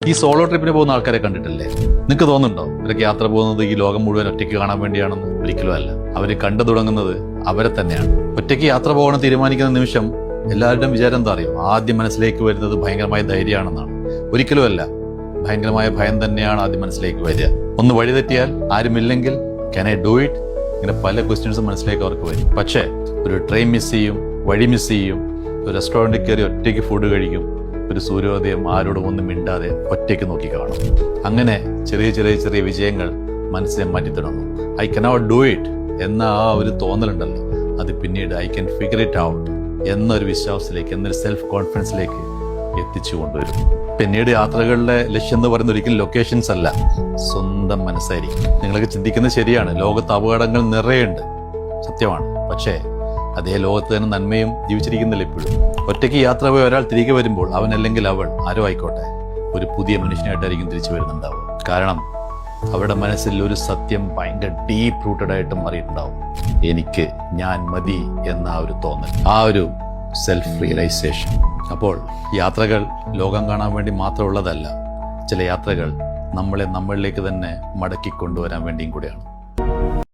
ഈ സോളോ ട്രിപ്പിന് പോകുന്ന ആൾക്കാരെ കണ്ടിട്ടില്ലേ? നിങ്ങൾക്ക് തോന്നുന്നുണ്ടോ ഇവരൊക്കെ യാത്ര പോകുന്നത് ഈ ലോകം മുഴുവൻ ഒറ്റയ്ക്ക് കാണാൻ വേണ്ടിയാണെന്ന്? ഒരിക്കലും അല്ല. അവര് കണ്ടു തുടങ്ങുന്നത് അവരെ തന്നെയാണ്. ഒറ്റയ്ക്ക് യാത്ര പോകണം തീരുമാനിക്കുന്ന നിമിഷം എല്ലാവരുടെയും വിചാരം എന്താ അറിയോ? ആദ്യം മനസ്സിലേക്ക് വരുന്നത് ഭയങ്കരമായ ധൈര്യമാണെന്നാണ്. ഒരിക്കലും അല്ല. ഭയങ്കരമായ ഭയം തന്നെയാണ് ആദ്യം മനസ്സിലേക്ക് വരിക. ഒന്ന് വഴിതെറ്റിയാൽ, ആരുമില്ലെങ്കിൽ, ക്യാൻ ഐ ഡു ഇറ്റ്? ഇങ്ങനെ പല ക്വസ്റ്റ്യൻസും മനസ്സിലേക്ക് അവർക്ക് വരും. പക്ഷേ ഒരു ട്രെയിൻ മിസ് ചെയ്യും, വഴി മിസ് ചെയ്യും, ഒരു റെസ്റ്റോറൻറ്റിൽ കയറി ഒറ്റയ്ക്ക് ഫുഡ് കഴിക്കും, ഒരു സൂര്യോദയം ആരോടും ഒന്നും മിണ്ടാതെ ഒറ്റയ്ക്ക് നോക്കി കാണും. അങ്ങനെ ചെറിയ ചെറിയ ചെറിയ വിജയങ്ങൾ മനസ്സിനെ മാറ്റി തുടങ്ങും. ഐ കനോട്ട് ഡു ഇറ്റ് എന്ന ആ ഒരു തോന്നലുണ്ടല്ലോ, അത് പിന്നീട് I can figure it out എന്നൊരു വിശ്വാസത്തിലേക്ക്, എന്നൊരു സെൽഫ് കോൺഫിഡൻസിലേക്ക് എത്തിച്ചു കൊണ്ടുവരും. പിന്നീട് യാത്രകളുടെ ലക്ഷ്യം എന്ന് പറയുന്നത് ഒരിക്കലും ലൊക്കേഷൻസ് അല്ല, സ്വന്തം മനസ്സായിരിക്കും. നിങ്ങളൊക്കെ ചിന്തിക്കുന്നത് ശരിയാണ്, ലോകത്ത് അപകടങ്ങൾ നിറയുണ്ട്, സത്യമാണ്. പക്ഷേ അതേ ലോകത്ത് തന്നെ നന്മയും ജീവിച്ചിരിക്കുന്നില്ല ഇപ്പോഴും. ഒറ്റയ്ക്ക് യാത്ര പോയി ഒരാൾ തിരികെ വരുമ്പോൾ അവൻ അല്ലെങ്കിൽ അവൾ ആരോ ആയിക്കോട്ടെ ഒരു പുതിയ മനുഷ്യനായിട്ടായിരിക്കും തിരിച്ചു വരുന്നുണ്ടാവും. കാരണം അവരുടെ മനസ്സിൽ ഒരു സത്യം ഭയങ്കര ഡീപ്പ് റൂട്ടഡ് ആയിട്ട് മാറിയിട്ടുണ്ടാവും. എനിക്ക് ഞാൻ മതി എന്ന ആ ഒരു തോന്നൽ, ആ ഒരു സെൽഫ് റിയലൈസേഷൻ. അപ്പോൾ യാത്രകൾ ലോകം കാണാൻ വേണ്ടി മാത്രമുള്ളതല്ല. ചില യാത്രകൾ നമ്മളെ നമ്മളിലേക്ക് തന്നെ മടക്കി കൊണ്ടുവരാൻ വേണ്ടിയും കൂടെയാണ്.